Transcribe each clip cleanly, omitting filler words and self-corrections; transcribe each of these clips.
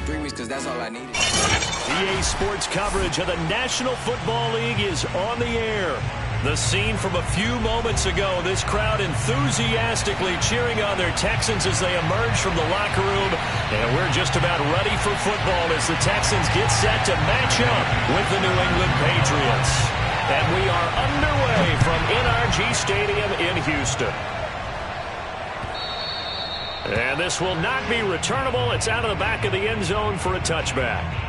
3 weeks because that's all I needed. EA Sports coverage of the National Football League is on the air. The scene from a few moments ago, this crowd enthusiastically cheering on their Texans as they emerge from the locker room. And we're just about ready for football as the Texans get set to match up with the New England Patriots. And we are underway from NRG Stadium in Houston. And this will not be returnable. It's out of the back of the end zone for a touchback.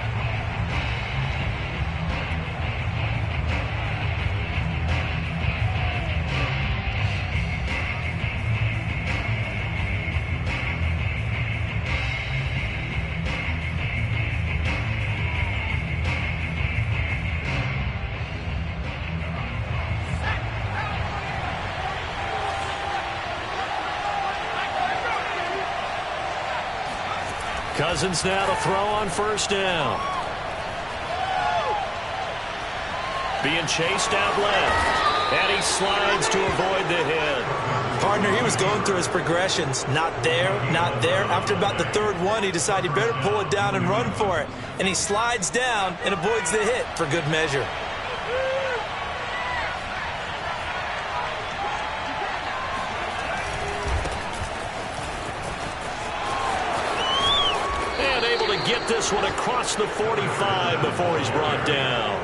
Cousins now to throw on first down. Being chased out left. And he slides to avoid the hit. Partner, he was going through his progressions. Not there, not there. After about the third one, he decided he better pull it down and run for it. And he slides down and avoids the hit for good measure. Get this one across the 45 before he's brought down.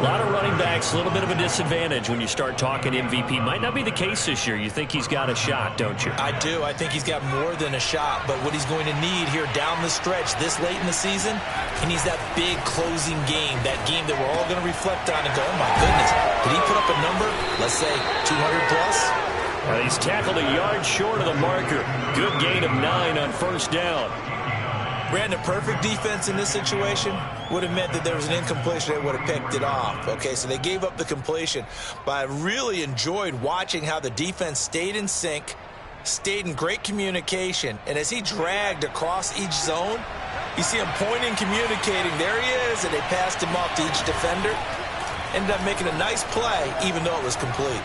A lot of running backs, a little bit of a disadvantage when you start talking MVP. Might not be the case this year. You think he's got a shot, don't you? I do. I think he's got more than a shot. But what he's going to need here down the stretch this late in the season, he needs that big closing game, that game that we're all going to reflect on and go, oh, my goodness, did he put up a number, let's say 200 plus? He's tackled a yard short of the marker. Good gain of 9 on first down. Brandon, perfect defense in this situation would have meant that there was an incompletion. They would have picked it off. Okay, so they gave up the completion. But I really enjoyed watching how the defense stayed in sync, stayed in great communication. And as he dragged across each zone, you see him pointing, communicating. There he is, and they passed him off to each defender. Ended up making a nice play, even though it was complete.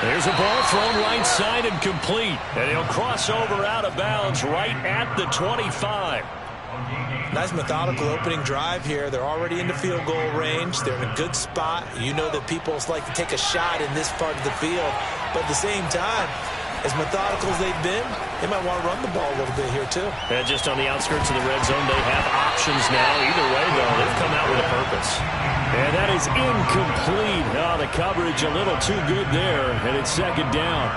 There's a ball thrown right side and complete. And he'll cross over out of bounds right at the 25. Nice methodical opening drive here. They're already into field goal range. They're in a good spot. You know that people like to take a shot in this part of the field. But at the same time, as methodical as they've been, they might want to run the ball a little bit here too. And just on the outskirts of the red zone, they have options now. Either way, though, they've come out with a purpose. And that is incomplete. Oh, the coverage a little too good there, and it's second down.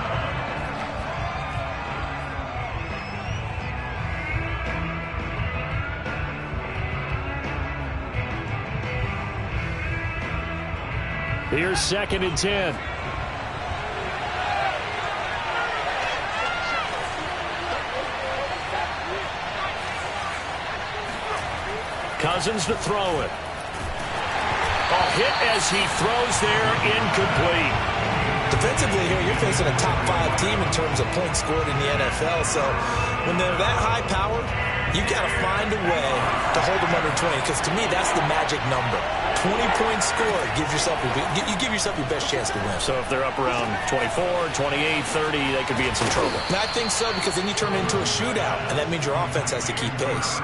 Here's 2nd and 10. Cousins to throw it. A hit as he throws there, incomplete. Defensively here, you're facing a top 5 team in terms of points scored in the NFL. So when they're that high powered, you've got to find a way to hold them under 20. Because to me, that's the magic number. 20 points scored, you give yourself your best chance to win. So if they're up around 24, 28, 30, they could be in some trouble. And I think so, because then you turn it into a shootout, and that means your offense has to keep pace.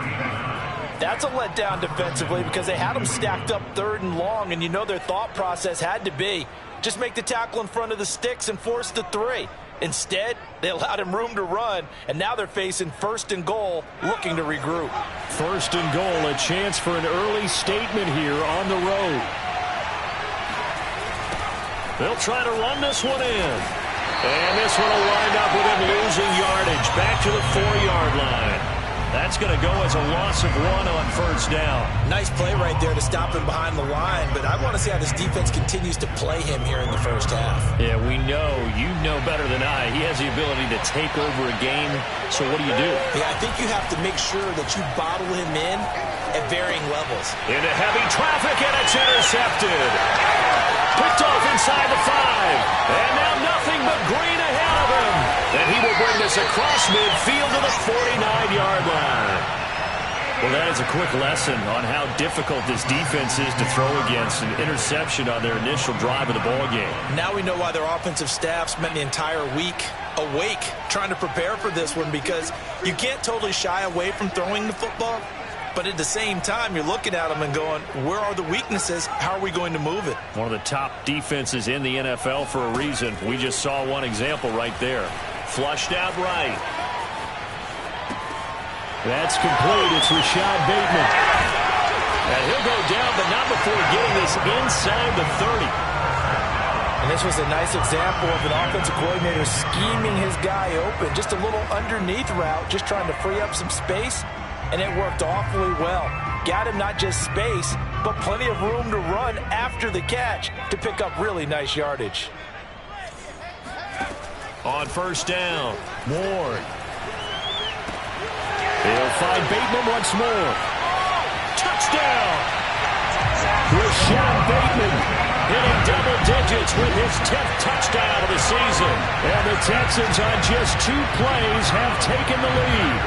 That's a letdown defensively because they had them stacked up 3rd and long, and you know their thought process had to be just make the tackle in front of the sticks and force the 3. Instead, they allowed him room to run, and now they're facing 1st and goal, looking to regroup. 1st and goal, a chance for an early statement here on the road. They'll try to run this one in. And this one will wind up with him losing yardage back to the 4-yard line. That's going to go as a loss of 1 on first down. Nice play right there to stop him behind the line, but I want to see how this defense continues to play him here in the first half. Yeah, we know, you know better than I, he has the ability to take over a game, so what do you do? Yeah, I think you have to make sure that you bottle him in at varying levels. Into heavy traffic, and it's intercepted. Picked off inside the 5, and now nothing but green ahead of him. And he will bring this across midfield to the 49-yard line. Well, that is a quick lesson on how difficult this defense is to throw against. An interception on their initial drive of the ball game. Now we know why their offensive staff spent the entire week awake trying to prepare for this one, because you can't totally shy away from throwing the football, but at the same time you're looking at them and going, where are the weaknesses? How are we going to move it? One of the top defenses in the NFL for a reason. We just saw one example right there. Flushed out right. That's complete. It's Rashad Bateman. And he'll go down, but not before getting this inside the 30. And this was a nice example of an offensive coordinator scheming his guy open. Just a little underneath route, just trying to free up some space, and it worked awfully well. Got him not just space, but plenty of room to run after the catch to pick up really nice yardage. On first down, Ward. They'll find Bateman once more. Touchdown! Rashad Bateman hitting double digits with his 10th touchdown of the season. And the Texans on just 2 plays have taken the lead.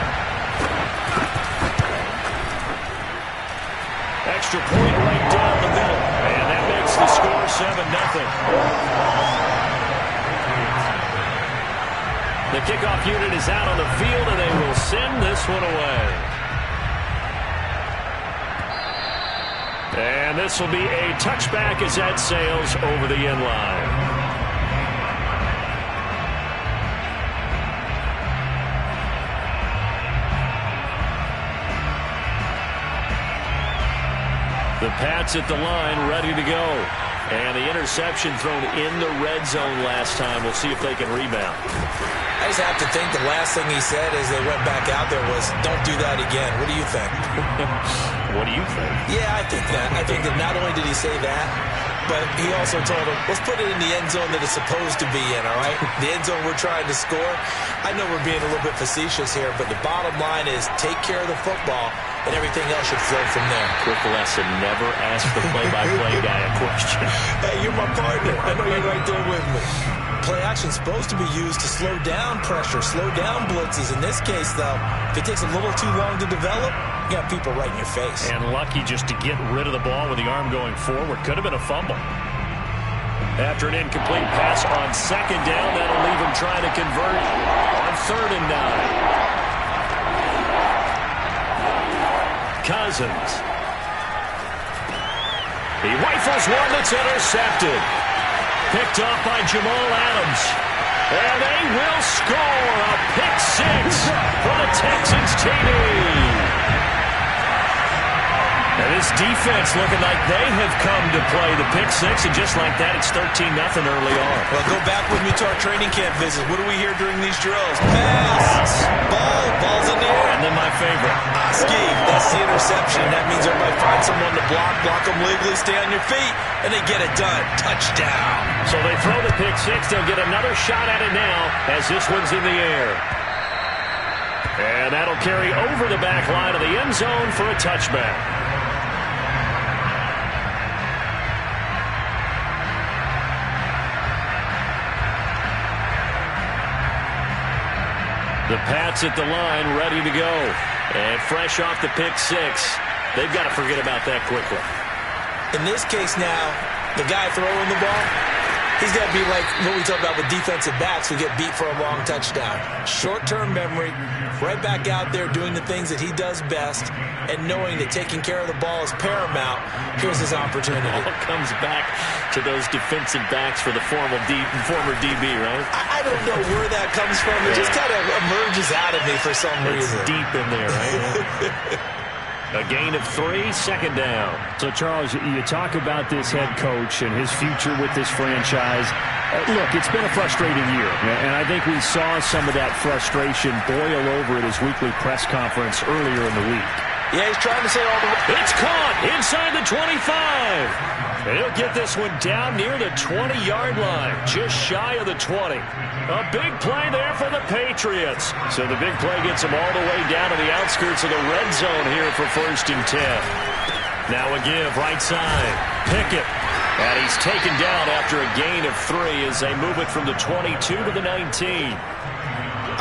Extra point right down the middle. And that makes the score 7-0. The kickoff unit is out on the field, and they will send this one away. And this will be a touchback as that sails over the end line. The Pats at the line, ready to go. And the interception thrown in the red zone last time. We'll see if they can rebound. I just have to think the last thing he said as they went back out there was, don't do that again. What do you think? What do you think? Yeah, I think that. I think that not only did he say that, but he also told him, let's put it in the end zone that it's supposed to be in, all right? The end zone we're trying to score. I know we're being a little bit facetious here, but the bottom line is take care of the football, and everything else should flow from there. Quick lesson, never ask the play-by-play guy a question. Hey, you're my partner. I know you're right there with me. Play action's supposed to be used to slow down pressure, slow down blitzes. In this case, though, if it takes a little too long to develop, you got people right in your face. And lucky just to get rid of the ball with the arm going forward. Could have been a fumble. After an incomplete pass on second down, that'll leave him trying to convert on 3rd and 9. Cousins. He rifles one that's intercepted. Picked off by Jamal Adams. And they will score a pick 6 for the Texans TD. And this defense looking like they have come to play the pick 6, and just like that, it's 13-0 early on. Well, go back with me to our training camp visit. What do we hear during these drills? Pass, ball's in the air. And then my favorite. Ski, that's the interception. That means everybody finds someone to block them legally, stay on your feet, and they get it done. Touchdown. So they throw the pick 6. They'll get another shot at it now as this one's in the air. And that'll carry over the back line of the end zone for a touchback. The Pats at the line, ready to go. And fresh off the pick 6. They've got to forget about that quickly. In this case now, the guy throwing the ball, he's got to be like what we talk about with defensive backs who get beat for a long touchdown. Short-term memory, right back out there doing the things that he does best, and knowing that taking care of the ball is paramount. Here's his opportunity. It all comes back to those defensive backs for the former DB, right? I don't know where that comes from. It just kind of emerges out of me for some reason. It's deep in there, right? A gain of 3, 2nd down. So, Charles, you talk about this head coach and his future with this franchise. Look, it's been a frustrating year, and I think we saw some of that frustration boil over at his weekly press conference earlier in the week. Yeah, he's trying to say all the... It's caught inside the 25. And he'll get this one down near the 20-yard line, just shy of the 20. A big play there for the Patriots. So the big play gets them all the way down to the outskirts of the red zone here for 1st and 10. Now a give, right side. Pickett. And he's taken down after a gain of 3 as they move it from the 22 to the 19.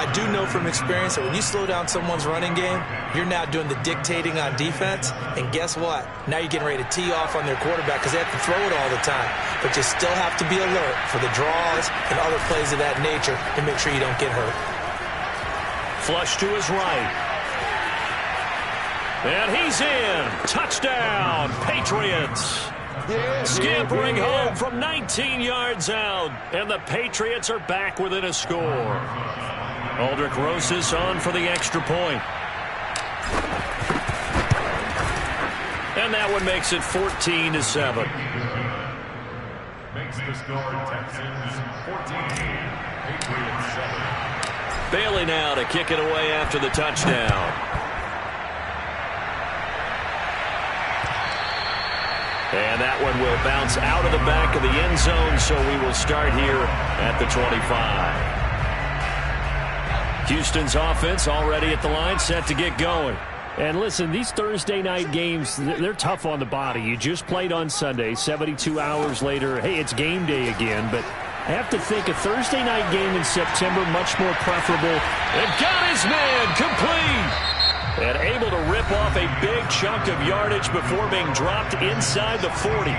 I do know from experience that when you slow down someone's running game, you're now doing the dictating on defense. And guess what? Now you're getting ready to tee off on their quarterback because they have to throw it all the time. But you still have to be alert for the draws and other plays of that nature to make sure you don't get hurt. Flush to his right. And he's in. Touchdown, Patriots. Scampering home from 19 yards out. And the Patriots are back within a score. Aldrick Rosas on for the extra point. And that one makes it 14-7. Makes the score Texans 14, Patriots 7. Bailey now to kick it away after the touchdown. And that one will bounce out of the back of the end zone, so we will start here at the 25. Houston's offense already at the line, set to get going. And listen, these Thursday night games, they're tough on the body. You just played on Sunday, 72 hours later. Hey, it's game day again, but I have to think a Thursday night game in September much more preferable. And got his man complete. And able to rip off a big chunk of yardage before being dropped inside the 40.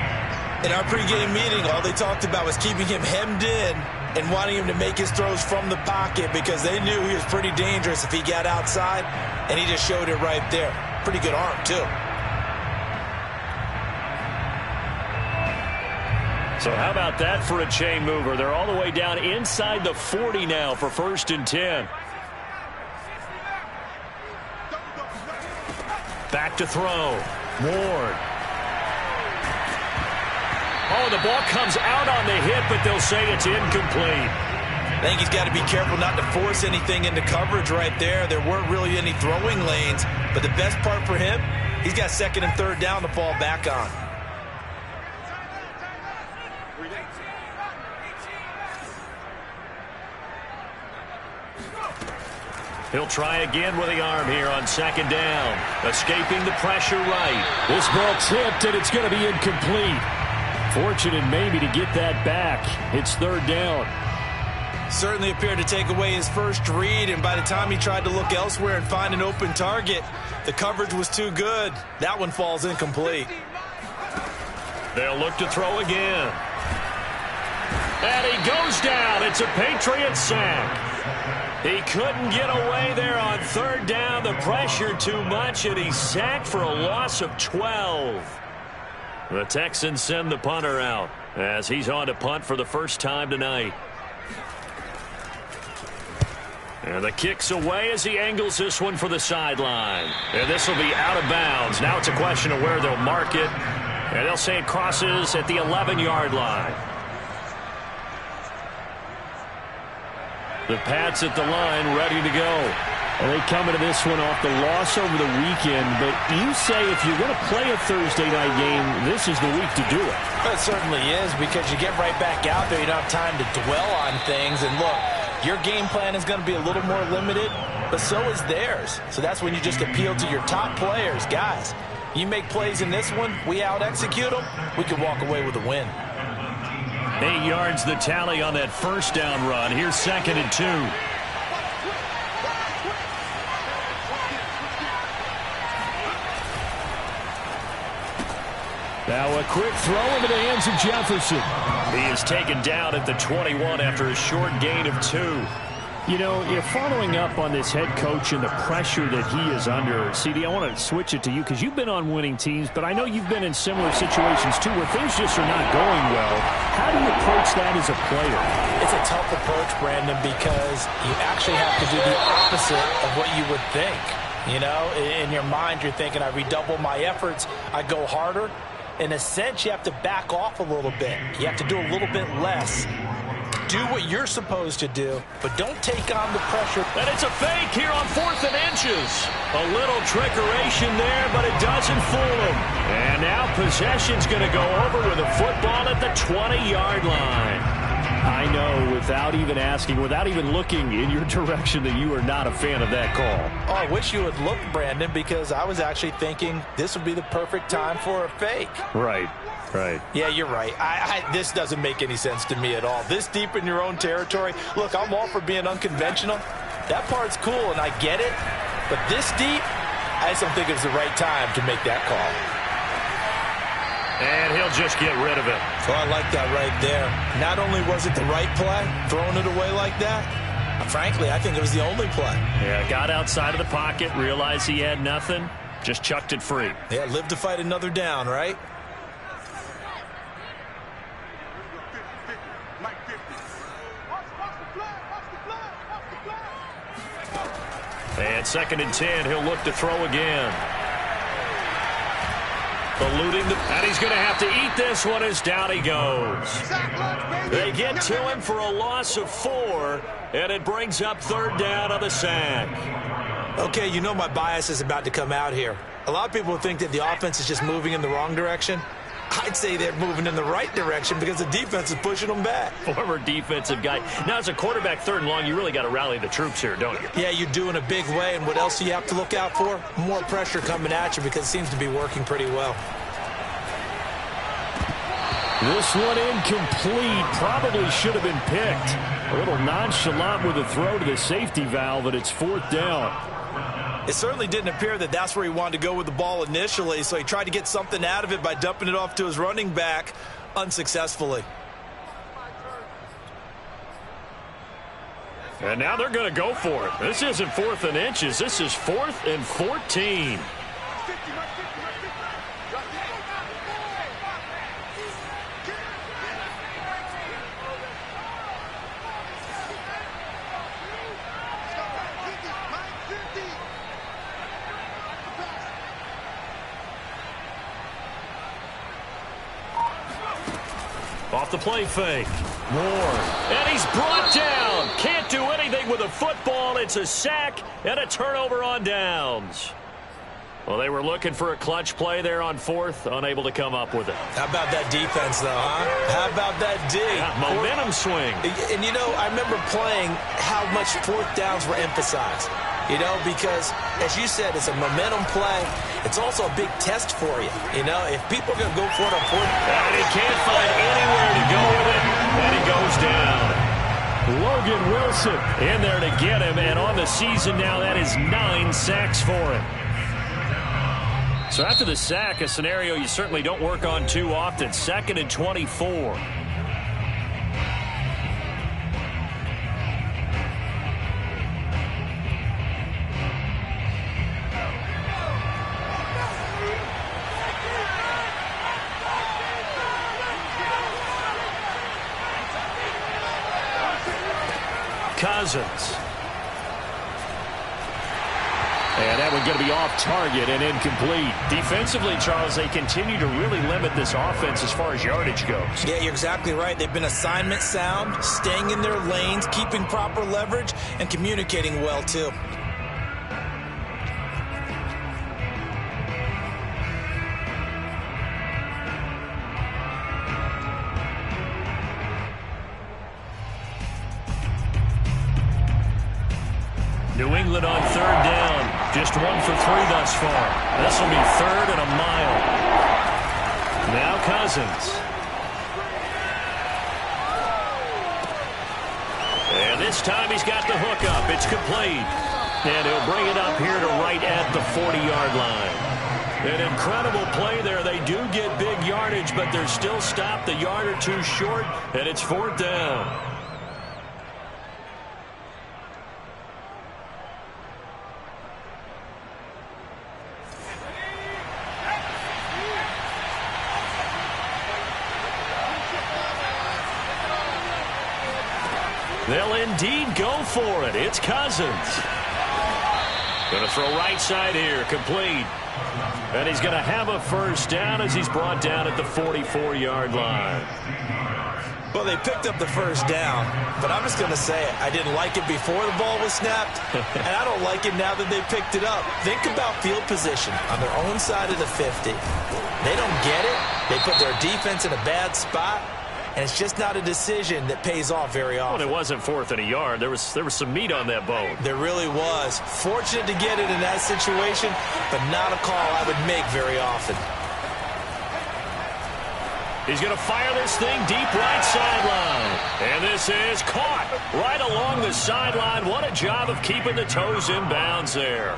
In our pregame meeting, all they talked about was keeping him hemmed in and wanting him to make his throws from the pocket because they knew he was pretty dangerous if he got outside, and he just showed it right there. Pretty good arm, too. So how about that for a chain mover? They're all the way down inside the 40 now for 1st and 10. Back to throw. Ward. Oh, the ball comes out on the hit, but they'll say it's incomplete. I think he's got to be careful not to force anything into coverage right there. There weren't really any throwing lanes, but the best part for him, he's got 2nd and 3rd down to fall back on. He'll try again with the arm here on 2nd down. Escaping the pressure right. This ball tipped, and it's going to be incomplete. Fortunate maybe to get that back. It's 3rd down. Certainly appeared to take away his first read, and by the time he tried to look elsewhere and find an open target, the coverage was too good. That one falls incomplete. They'll look to throw again. And he goes down. It's a Patriot sack. He couldn't get away there on 3rd down. The pressure too much, and he's sacked for a loss of 12. The Texans send the punter out as he's on to punt for the first time tonight. And the kick's away as he angles this one for the sideline. And this will be out of bounds. Now it's a question of where they'll mark it. And they'll say it crosses at the 11-yard line. The Pats at the line, ready to go. And they come into this one off the loss over the weekend, but you say if you're going to play a Thursday night game, this is the week to do it. It certainly is, because you get right back out there. You don't have time to dwell on things. And look, your game plan is going to be a little more limited, but so is theirs. So that's when you just appeal to your top players. Guys, you make plays in this one, we out-execute them, we can walk away with a win. 8 yards the tally on that 1st down run. Here's 2nd and 2. Now a quick throw into the hands of Jefferson. He is taken down at the 21 after a short gain of 2. You know, you're following up on this head coach and the pressure that he is under. CD, I want to switch it to you because you've been on winning teams, but I know you've been in similar situations too where things just are not going well. How do you approach that as a player? It's a tough approach, Brandon, because you actually have to do the opposite of what you would think. You know, in your mind, you're thinking, I redouble my efforts, I go harder. In a sense, you have to back off a little bit. You have to do a little bit less. Do what you're supposed to do, but don't take on the pressure. And it's a fake here on 4th and inches. A little trickeration there, but it doesn't fool him. And now possession's going to go over with a football at the 20-yard line. I know, without even asking, without even looking in your direction, that you are not a fan of that call. Oh, I wish you would look, Brandon, because I was actually thinking this would be the perfect time for a fake. Right. Right. Yeah, you're right. This doesn't make any sense to me at all. This deep in your own territory. Look, I'm all for being unconventional. That part's cool, and I get it. But this deep, I just don't think it's the right time to make that call. And he'll just get rid of it. So I like that right there. Not only was it the right play, throwing it away like that, frankly, I think it was the only play. Yeah, got outside of the pocket, realized he had nothing, just chucked it free. Yeah, live to fight another down, right? And 2nd and 10, he'll look to throw again. Eluding and he's going to have to eat this one as down he goes. They get to him for a loss of 4, and it brings up 3rd down on the sack. Okay, you know my bias is about to come out here. A lot of people think that the offense is just moving in the wrong direction. I'd say they're moving in the right direction because the defense is pushing them back. Former defensive guy. Now, as a quarterback 3rd and long, you really got to rally the troops here, don't you? Yeah, you do in a big way. And what else do you have to look out for? More pressure coming at you because it seems to be working pretty well. This one incomplete. Probably should have been picked. A little nonchalant with a throw to the safety valve, and it's 4th down. It certainly didn't appear that that's where he wanted to go with the ball initially, so he tried to get something out of it by dumping it off to his running back unsuccessfully. And now they're going to go for it. This isn't 4th and inches. This is 4th and 14. Off the play fake. Moore. And he's brought down. Can't do anything with a football. It's a sack and a turnover on downs. Well, they were looking for a clutch play there on 4th, unable to come up with it. How about that defense, though, huh? How about that D? Yeah, momentum swing. And, you know, I remember playing how much 4th downs were emphasized. You know, because, as you said, it's a momentum play. It's also a big test for you. You know, if people are going to go for it on 4th. And he can't find anywhere to go with it. And he goes down. Logan Wilson in there to get him. And on the season now, that is 9 sacks for him. So after the sack, a scenario you certainly don't work on too often. 2nd and 24. Cousins. And that one's going to be off target and incomplete. Defensively, Charles, they continue to really limit this offense as far as yardage goes. Yeah, you're exactly right. They've been assignment sound, staying in their lanes, keeping proper leverage, and communicating well, too. New England on 3rd down. Just 1 for 3 thus far. This will be 3rd and a mile. Now Cousins. And this time he's got the hook up. It's complete. And he'll bring it up here to right at the 40-yard line. An incredible play there. They do get big yardage, but they're still stopped a yard or two short, and it's 4th down. They'll indeed go for it. It's Cousins. Going to throw right side here. Complete. And he's going to have a 1st down as he's brought down at the 44-yard line. Well, they picked up the 1st down, but I'm just going to say it. I didn't like it before the ball was snapped, and I don't like it now that they picked it up. Think about field position on their own side of the 50. They don't get it. They put their defense in a bad spot. And it's just not a decision that pays off very often. Well, it wasn't 4th and a yard. There was some meat on that bone. There really was. Fortunate to get it in that situation, but not a call I would make very often. He's going to fire this thing deep right sideline. And this is caught right along the sideline. What a job of keeping the toes in bounds there.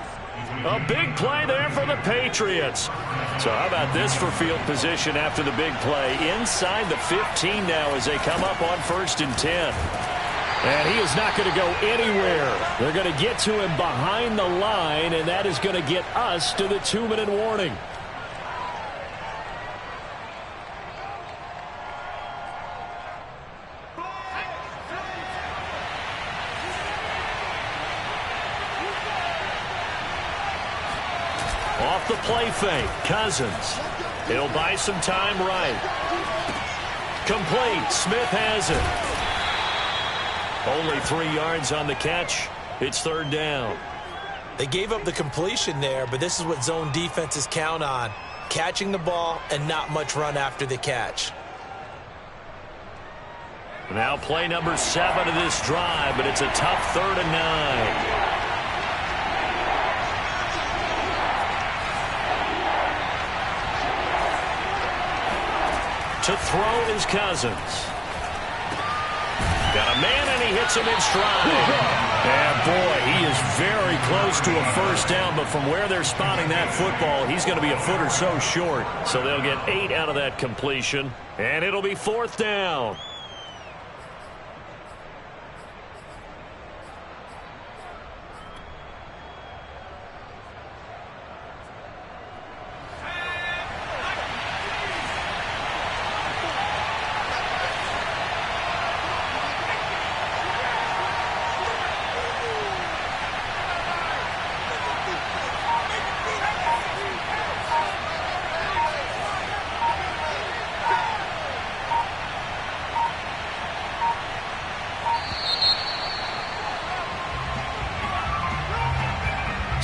A big play there for the Patriots. So how about this for field position after the big play? Inside the 15 now as they come up on 1st and 10. And he is not going to go anywhere. They're going to get to him behind the line, and that is going to get us to the 2-minute warning. Off the play fake, Cousins. He'll buy some time right. Complete. Smith has it. Only 3 yards on the catch. It's 3rd down. They gave up the completion there, but this is what zone defenses count on. Catching the ball and not much run after the catch. Now play number 7 of this drive, but it's a tough 3rd and 9. To throw is Cousins. Got a man, and he hits him in stride. And, boy, he is very close to a 1st down, but from where they're spotting that football, he's going to be a foot or so short. So they'll get 8 out of that completion, and it'll be 4th down.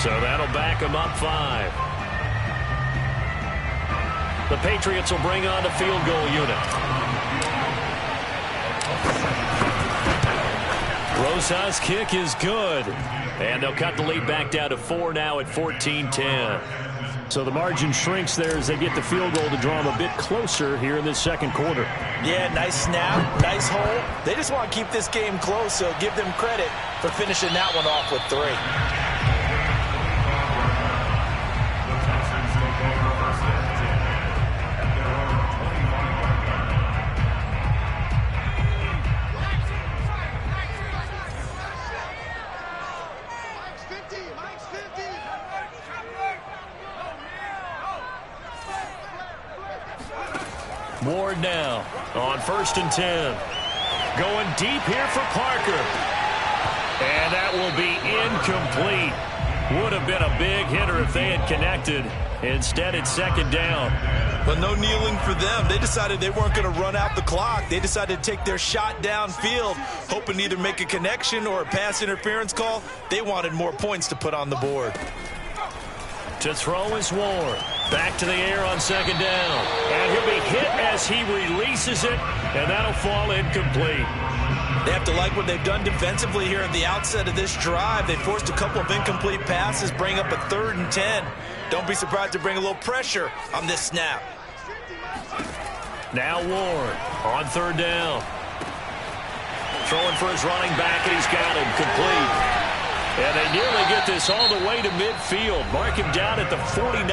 So that'll back them up 5. The Patriots will bring on the field goal unit. Rosas' kick is good. And they'll cut the lead back down to 4 now at 14-10. So the margin shrinks there as they get the field goal to draw them a bit closer here in this 2nd quarter. Yeah, nice snap, nice hole. They just want to keep this game close, so give them credit for finishing that one off with 3. Ward now on 1st and 10. Going deep here for Parker. And that will be incomplete. Would have been a big hitter if they had connected. Instead, it's 2nd down. But no kneeling for them. They decided they weren't going to run out the clock. They decided to take their shot downfield, hoping to either make a connection or a pass interference call. They wanted more points to put on the board. To throw is Ward. Back to the air on 2nd down. And he'll be hit as he releases it, and that'll fall incomplete. They have to like what they've done defensively here at the outset of this drive. They forced a couple of incomplete passes, bring up a 3rd and 10. Don't be surprised to bring a little pressure on this snap. Now Ward on 3rd down. Throwing for his running back, and he's got him complete. And they nearly get this all the way to midfield. Mark him down at the 49.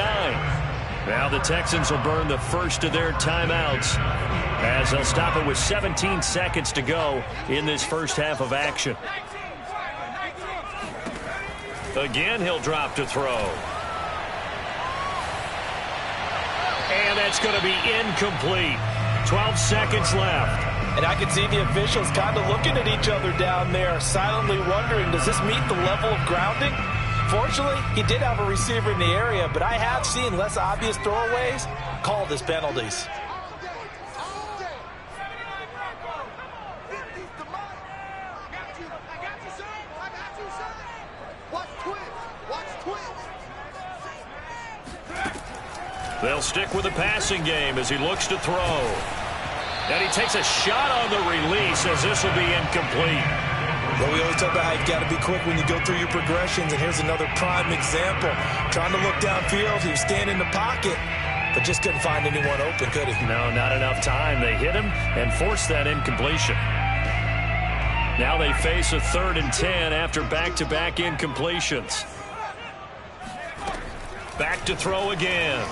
Now the Texans will burn the first of their timeouts as they'll stop it with 17 seconds to go in this first half of action. Again, he'll drop to throw. And that's going to be incomplete. 12 seconds left. And I can see the officials kind of looking at each other down there, silently wondering, does this meet the level of grounding? Fortunately, he did have a receiver in the area, but I have seen less obvious throwaways called as penalties. They'll stick with the passing game as he looks to throw. And he takes a shot on the release as this will be incomplete. Well, we always talk about how you've got to be quick when you go through your progressions, and here's another prime example. Trying to look downfield, he was staying in the pocket, but just couldn't find anyone open, could he? No, not enough time. They hit him and forced that incompletion. Now they face a 3rd and 10 after back-to-back incompletions. Back to throw again.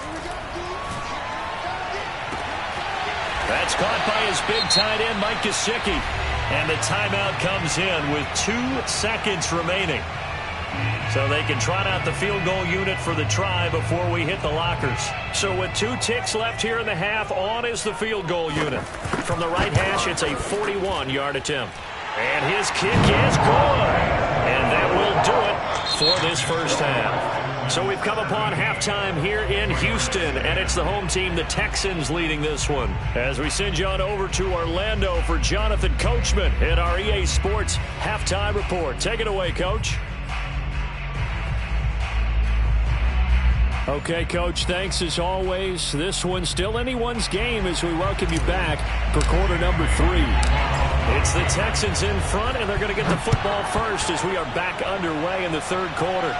That's caught by his big tight end, Mike Gesicki. And the timeout comes in with 2 seconds remaining. So they can trot out the field goal unit for the try before we hit the lockers. So with 2 ticks left here in the half, on is the field goal unit. From the right hash, it's a 41-yard attempt. And his kick is good. And that will do it for this first half. So we've come upon halftime here in Houston, and it's the home team, the Texans, leading this one. As we send you on over to Orlando for Jonathan Coachman at our EA Sports Halftime Report. Take it away, Coach. Okay, Coach, thanks as always. This one's still anyone's game as we welcome you back for quarter number 3. It's the Texans in front, and they're going to get the football first as we are back underway in the 3rd quarter.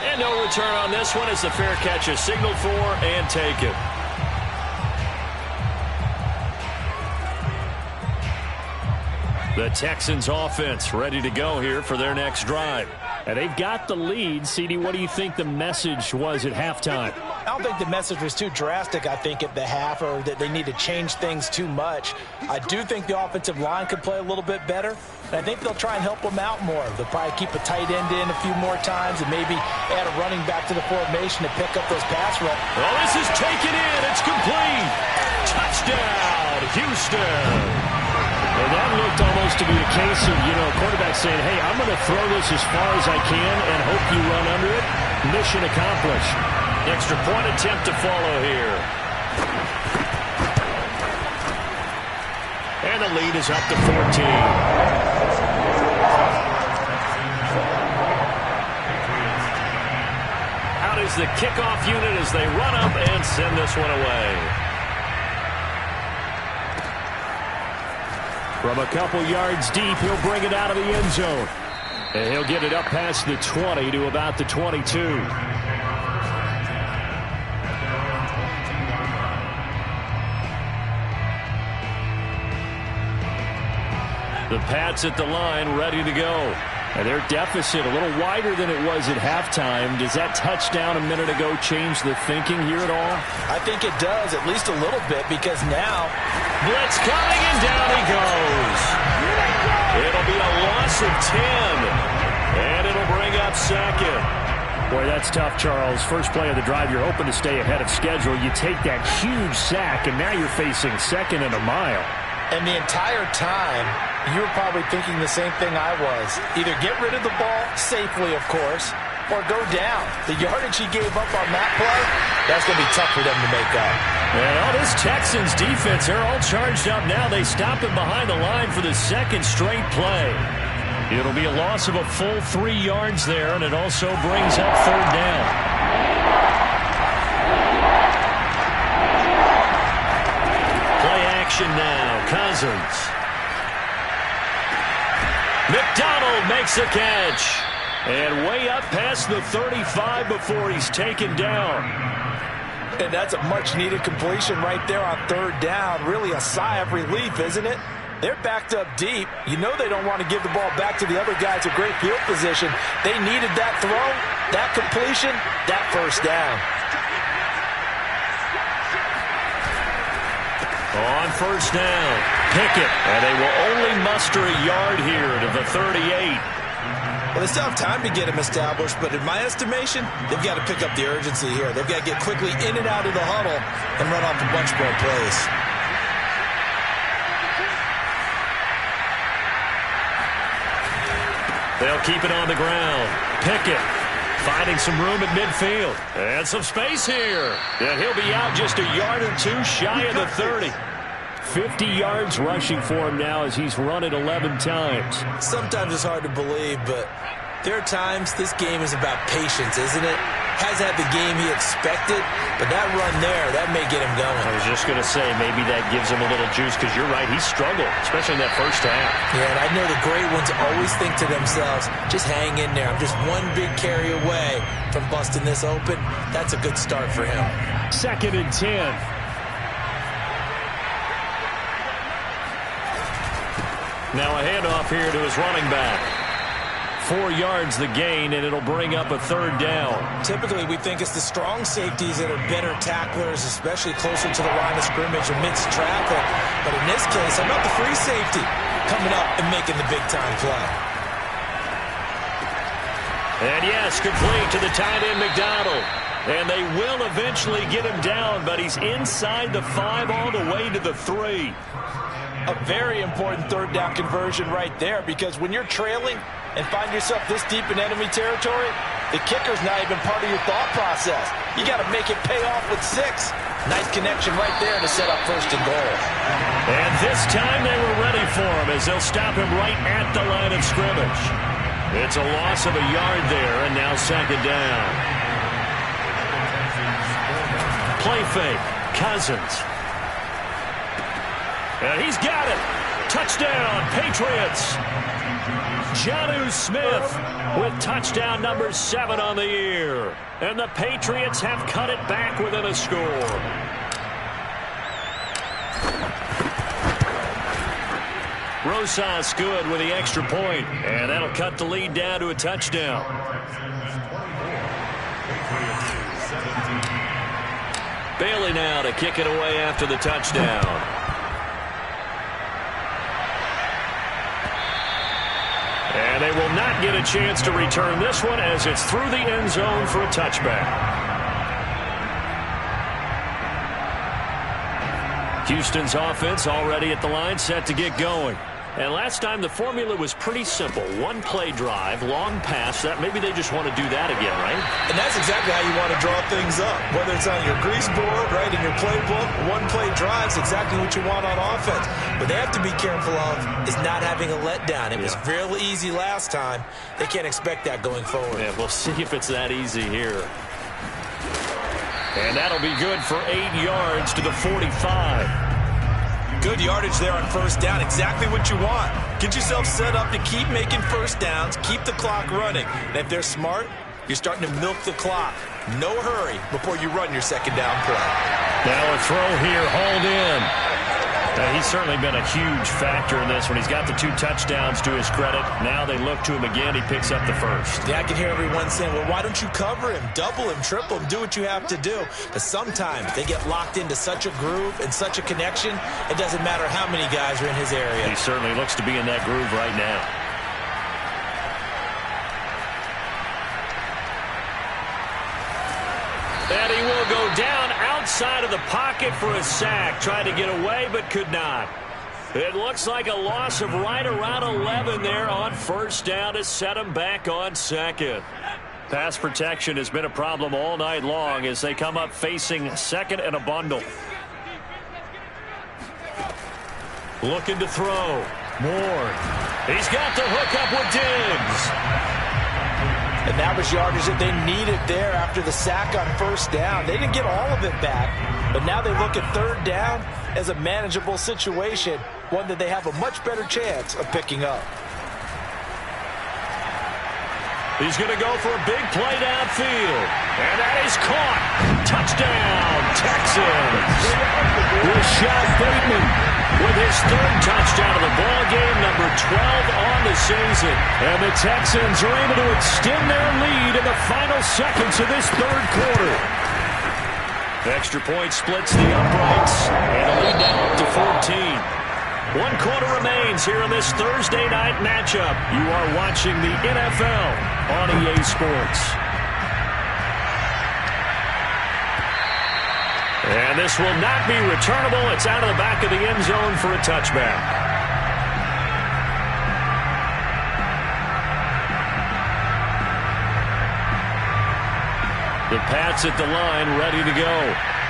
And no return on this one as the fair catch is signaled for and taken. The Texans offense ready to go here for their next drive. And they've got the lead. CD, what do you think the message was at halftime? I don't think the message was too drastic, I think, at the half, or that they need to change things too much. I do think the offensive line could play a little bit better, and I think they'll try and help them out more. They'll probably keep a tight end in a few more times and maybe add a running back to the formation to pick up those pass runs. Oh, this is taken in. It's complete. Touchdown, Houston. And that looked almost to be a case of, a quarterback saying, hey, I'm going to throw this as far as I can and hope you run under it. Mission accomplished. Extra point attempt to follow here. And the lead is up to 14. Out is the kickoff unit as they run up and send this one away. From a couple yards deep, he'll bring it out of the end zone. And he'll get it up past the 20 to about the 22. The Pats at the line, ready to go. And their deficit a little wider than it was at halftime. Does that touchdown a minute ago change the thinking here at all? I think it does, at least a little bit, because now blitz coming, and down he goes. It'll be a loss of 10, and it'll bring up 2nd. Boy, that's tough, Charles. First play of the drive, you're hoping to stay ahead of schedule. You take that huge sack, and now you're facing 2nd and a mile. And the entire time, you were probably thinking the same thing I was. Either get rid of the ball, safely, of course, or go down. The yardage he gave up on that play, that's going to be tough for them to make up. And all this Texans defense, they're all charged up now. They stop him behind the line for the 2nd straight play. It'll be a loss of a full 3 yards there, and it also brings up 3rd down. Play action now. Cousins. McDonald makes the catch. And way up past the 35 before he's taken down. And that's a much-needed completion right there on 3rd down. Really a sigh of relief, isn't it? They're backed up deep. You know they don't want to give the ball back to the other guys in great field position. They needed that throw, that completion, that 1st down. On 1st down, Pickett, and they will only muster a yard here to the 38. Well, they still have time to get him established, but in my estimation, they've got to pick up the urgency here. They've got to get quickly in and out of the huddle and run off a bunch more plays. They'll keep it on the ground. Pickett finding some room at midfield. And some space here. And he'll be out just a yard or 2 shy of the 30. 50 yards rushing for him now as he's run it 11 times. Sometimes it's hard to believe, but there are times this game is about patience, isn't it? Hasn't had the game he expected, but that run there, that may get him going. I was just going to say, maybe that gives him a little juice, because you're right, he struggled, especially in that first half. Yeah, and I know the great ones always think to themselves, just hang in there. I'm just one big carry away from busting this open. That's a good start for him. 2nd and 10. Now a handoff here to his running back. 4 yards the gain, and it'll bring up a 3rd down. Typically, we think it's the strong safeties that are better tacklers, especially closer to the line of scrimmage amidst traffic. But in this case, how about the free safety coming up and making the big-time play? And yes, complete to the tight end, McDonald. And they will eventually get him down, but he's inside the 5 all the way to the 3. A very important 3rd down conversion right there, because when you're trailing and find yourself this deep in enemy territory, the kicker's not even part of your thought process. You got to make it pay off with 6. Nice connection right there to set up 1st and goal. And this time they were ready for him as they'll stop him right at the line of scrimmage. It's a loss of a yard there, and now 2nd down. Play fake, Cousins. And he's got it. Touchdown, Patriots. Jonnu Smith with touchdown number 7 on the year. And the Patriots have cut it back within a score. Rosas good with the extra point, and that'll cut the lead down to a touchdown. Bailey now to kick it away after the touchdown. And they will not get a chance to return this one as it's through the end zone for a touchback. Houston's offense already at the line, set to get going. And last time the formula was pretty simple. 1-play drive, long pass. That maybe they just want to do that again, right? And that's exactly how you want to draw things up. Whether it's on your grease board, right, in your playbook, 1-play drive is exactly what you want on offense. What they have to be careful of is not having a letdown. It was real easy last time. They can't expect that going forward. Yeah, we'll see if it's that easy here. And that'll be good for 8 yards to the 45. Good yardage there on 1st down. Exactly what you want. Get yourself set up to keep making 1st downs, keep the clock running. And if they're smart, you're starting to milk the clock. No hurry before you run your 2nd down play. Now a throw here, hauled in. He's certainly been a huge factor in this one. He's got the 2 touchdowns to his credit. Now they look to him again. He picks up the 1st. Yeah, I can hear everyone saying, well, why don't you cover him, double him, triple him, do what you have to do. But sometimes they get locked into such a groove and such a connection, it doesn't matter how many guys are in his area. He certainly looks to be in that groove right now. And he will go down outside of the pocket for a sack. Tried to get away, but could not. It looks like a loss of right around 11 there on 1st down to set him back on 2nd. Pass protection has been a problem all night long as they come up facing 2nd and a bundle. Looking to throw. Moore. He's got the hook up with Diggs. And that was yardage that they needed there after the sack on 1st down. They didn't get all of it back, but now they look at 3rd down as a manageable situation, one that they have a much better chance of picking up. He's going to go for a big play downfield. And that is caught. Touchdown, Texans. Rashad Bateman with his 3rd touchdown of the ball game, number 12 on the season. And the Texans are able to extend their lead in the final seconds of this 3rd quarter. Extra point splits the uprights, and the lead now up to 14. 1 quarter remains here in this Thursday night matchup. You are watching the NFL on EA Sports. And this will not be returnable. It's out of the back of the end zone for a touchback. The Pats at the line, ready to go.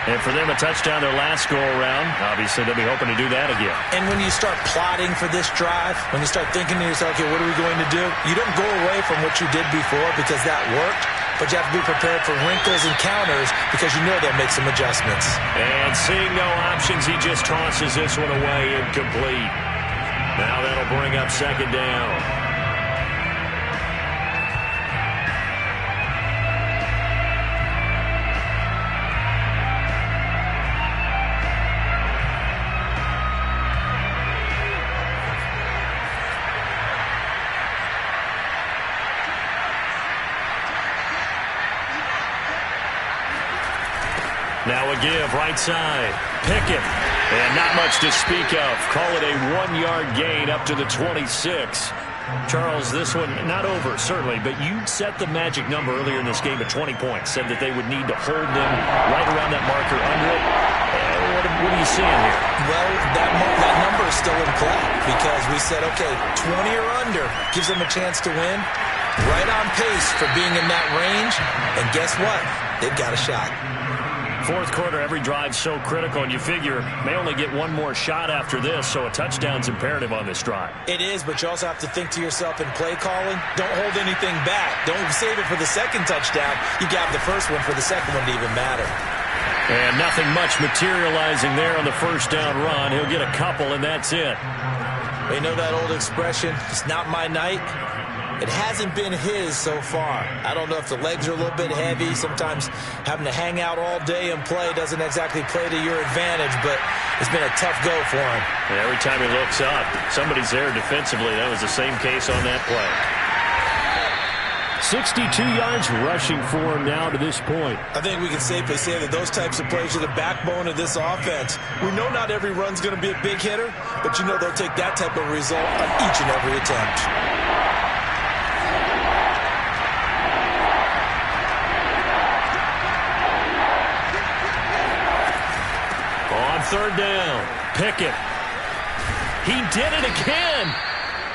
And for them, a touchdown their last go-around. Obviously, they'll be hoping to do that again. And when you start plotting for this drive, when you start thinking to yourself, okay, what are we going to do? You don't go away from what you did before because that worked, but you have to be prepared for wrinkles and counters because you know they'll make some adjustments. And seeing no options, he just tosses this one away incomplete. Now that'll bring up 2nd down. Now a give, right side. Pickett. And not much to speak of. Call it a 1-yard gain up to the 26. Charles, this one not over, certainly, but you set the magic number earlier in this game at 20 points. Said that they would need to hold them right around that marker under it. What are you seeing here? Well, that number is still in play because we said, okay, 20 or under gives them a chance to win. Right on pace for being in that range. And guess what? They've got a shot. Fourth quarter, every drive so critical, and you figure may only get one more shot after this, so a touchdown's imperative on this drive. It is, but you also have to think to yourself in play calling, don't hold anything back. Don't save it for the second touchdown. You got the first one for the second one to even matter. And nothing much materializing there on the first down run. He'll get a couple, and that's it. You know that old expression, it's not my night? It hasn't been his so far. I don't know if the legs are a little bit heavy. Sometimes having to hang out all day and play doesn't exactly play to your advantage, but it's been a tough go for him. And every time he looks up, somebody's there defensively. That was the same case on that play. 62 yards rushing for him now to this point. I think we can safely say that those types of plays are the backbone of this offense. We know not every run's going to be a big hitter, but you know they'll take that type of result on each and every attempt. Third down. Pickett. He did it again.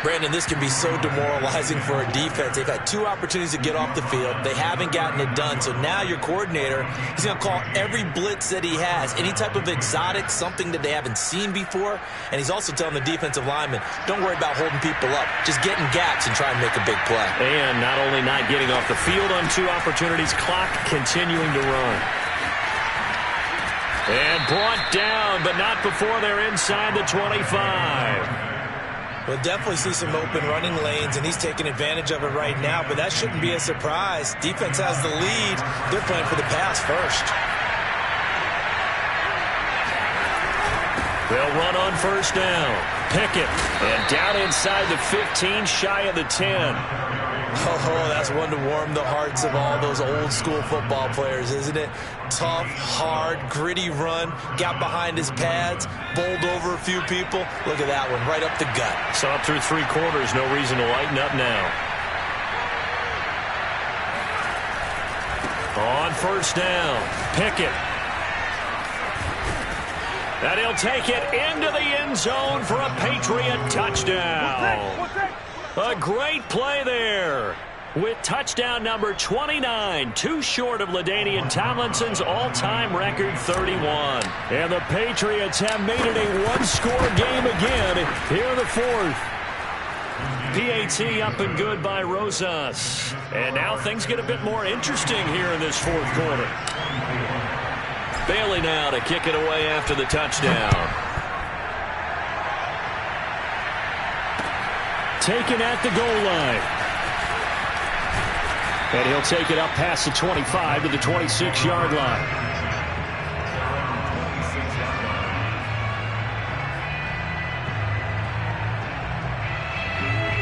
Brandon, this can be so demoralizing for a defense. They've had 2 opportunities to get off the field. They haven't gotten it done. So now your coordinator, he's going to call every blitz that he has, any type of exotic, something that they haven't seen before. And he's also telling the defensive lineman, don't worry about holding people up. Just get in gaps and try and make a big play. And not only not getting off the field on 2 opportunities, clock continuing to run. And brought down, but not before they're inside the 25. We'll definitely see some open running lanes, and he's taking advantage of it right now, but that shouldn't be a surprise. Defense has the lead. They're playing for the pass first. They'll run on first down. Pickett. And down inside the 15, shy of the 10. Oh, that's one to warm the hearts of all those old school football players, isn't it? Tough, hard, gritty run, got behind his pads, bowled over a few people. Look at that one, right up the gut. Saw it through 3 quarters, no reason to lighten up now. On first down, Pickett. And he'll take it into the end zone for a Patriot touchdown. A great play there with touchdown number 29, 2 short of LaDainian Tomlinson's all-time record 31. And the Patriots have made it a 1-score game again here in the 4th. PAT up and good by Rosas. And now things get a bit more interesting here in this 4th quarter. Bailey now to kick it away after the touchdown. Taken at the goal line. And he'll take it up past the 25 to the 26-yard line.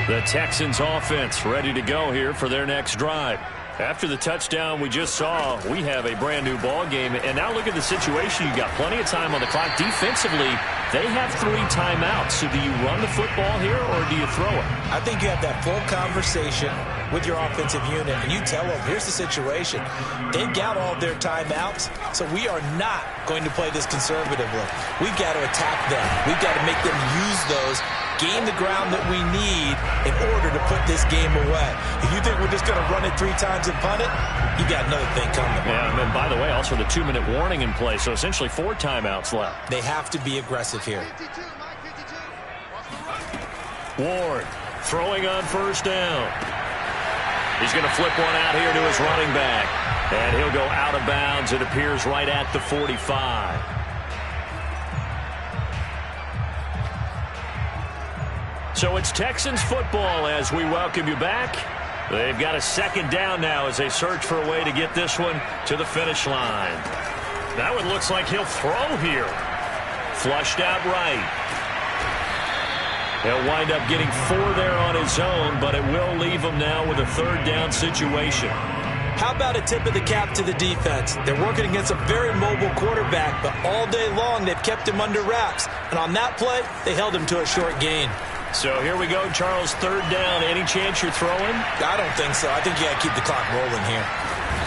The Texans offense ready to go here for their next drive. After the touchdown we just saw, we have a brand new ball game. And now look at the situation. You got plenty of time on the clock. Defensively, they have 3 timeouts. So do you run the football here or do you throw it? I think you have that full conversation with your offensive unit, and you tell them, here's the situation. They've got all their timeouts, so we are not going to play this conservatively. We've got to attack them. We've got to make them use those, gain the ground that we need in order to put this game away. If you think we're just going to run it 3 times and punt it, you got another thing coming. Yeah, and by the way, also the 2-minute warning in play, so essentially 4 timeouts left. They have to be aggressive here. Ward throwing on first down. He's going to flip one out here to his running back. And he'll go out of bounds, it appears, right at the 45. So it's Texans football as we welcome you back. They've got a 2nd down now as they search for a way to get this one to the finish line. That one looks like he'll throw here. Flushed out right. He'll wind up getting 4 there on his own, but it will leave him now with a 3rd down situation. How about a tip of the cap to the defense? They're working against a very mobile quarterback, but all day long they've kept him under wraps. And on that play, they held him to a short gain. So here we go, Charles, third down. Any chance you're throwing? I don't think so. I think you got to keep the clock rolling here.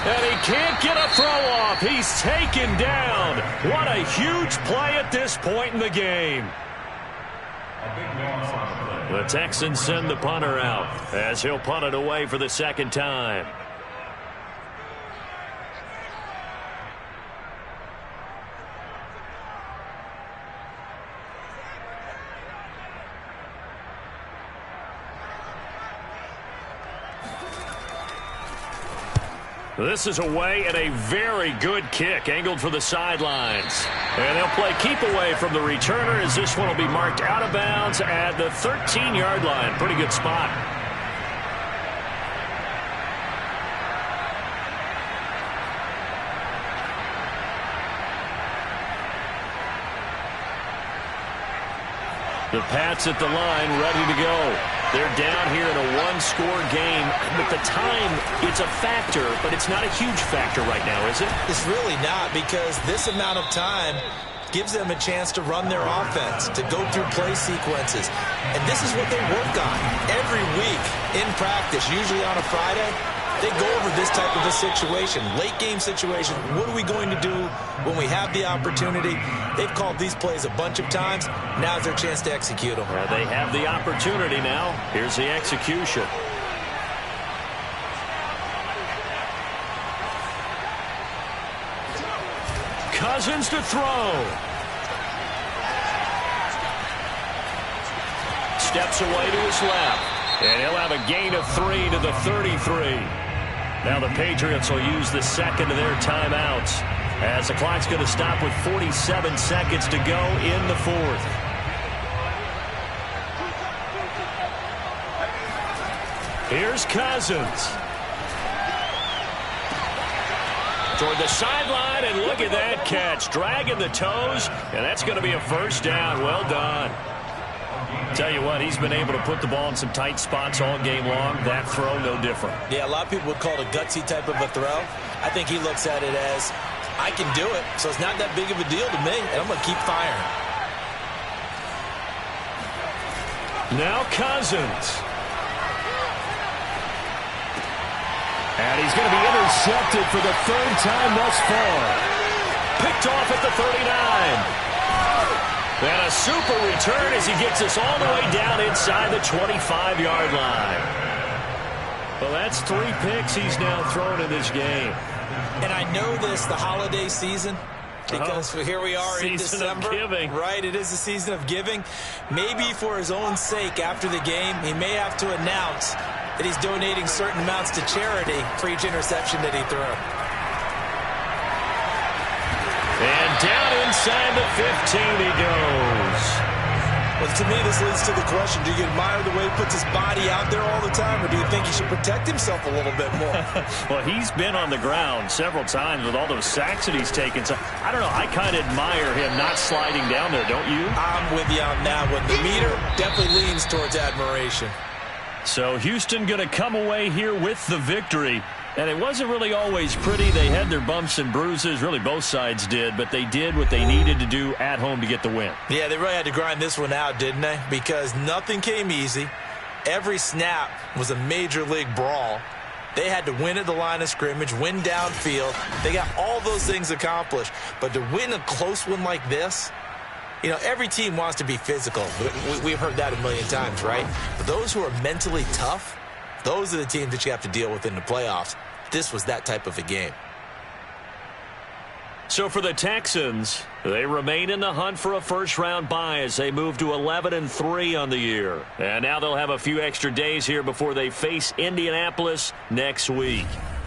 And he can't get a throw off. He's taken down. What a huge play at this point in the game. The Texans send the punter out as he'll punt it away for the second time. This is away and a very good kick angled for the sidelines. And they'll play keep away from the returner as this one will be marked out of bounds at the 13-yard line. Pretty good spot. The Pats at the line ready to go. They're down here in a one-score game. With the time, it's a factor, but it's not a huge factor right now, is it? It's really not, because this amount of time gives them a chance to run their offense, to go through play sequences. And this is what they work on every week in practice, usually on a Friday. They go over this type of a situation, late-game situation. What are we going to do when we have the opportunity? They've called these plays a bunch of times. Now's their chance to execute them. They have the opportunity now. Here's the execution. Cousins to throw. Steps away to his left. And he'll have a gain of 3 to the 33. Now the Patriots will use the second of their timeouts as the clock's going to stop with 47 seconds to go in the fourth. Here's Cousins. Toward the sideline, and look at that catch. Dragging the toes, and that's going to be a first down. Well done. Tell you what, he's been able to put the ball in some tight spots all game long. That throw, no different. Yeah, a lot of people would call it a gutsy type of a throw. I think he looks at it as, I can do it, so it's not that big of a deal to me, and I'm going to keep firing. Now Cousins. And he's going to be intercepted for the third time thus far. Picked off at the 39. And a super return as he gets us all the way down inside the 25-yard line. Well, that's 3 picks he's now thrown in this game. And I know this, the holiday season, because here we are in December. Of giving. Right, it is the season of giving. Maybe for his own sake after the game, he may have to announce that he's donating certain amounts to charity for each interception that he threw. And down inside the 15 he goes. Well, to me, this leads to the question, do you admire the way he puts his body out there all the time, or do you think he should protect himself a little bit more? Well, he's been on the ground several times with all those sacks that he's taken. So, I don't know, I kind of admire him not sliding down there, don't you? I'm with you on that one. The meter definitely leans towards admiration. So, Houston going to come away here with the victory. And it wasn't really always pretty. They had their bumps and bruises. Really, both sides did. But they did what they needed to do at home to get the win. Yeah, they really had to grind this one out, didn't they? Because nothing came easy. Every snap was a major league brawl. They had to win at the line of scrimmage, win downfield. They got all those things accomplished. But to win a close one like this, you know, every team wants to be physical. We've heard that a million times, right? But those who are mentally tough, those are the teams that you have to deal with in the playoffs. This was that type of a game. So for the Texans, they remain in the hunt for a first-round bye as they move to 11-3 on the year. And now they'll have a few extra days here before they face Indianapolis next week.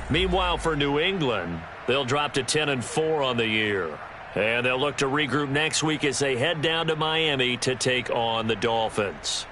Meanwhile, for New England, they'll drop to 10-4 on the year. And they'll look to regroup next week as they head down to Miami to take on the Dolphins.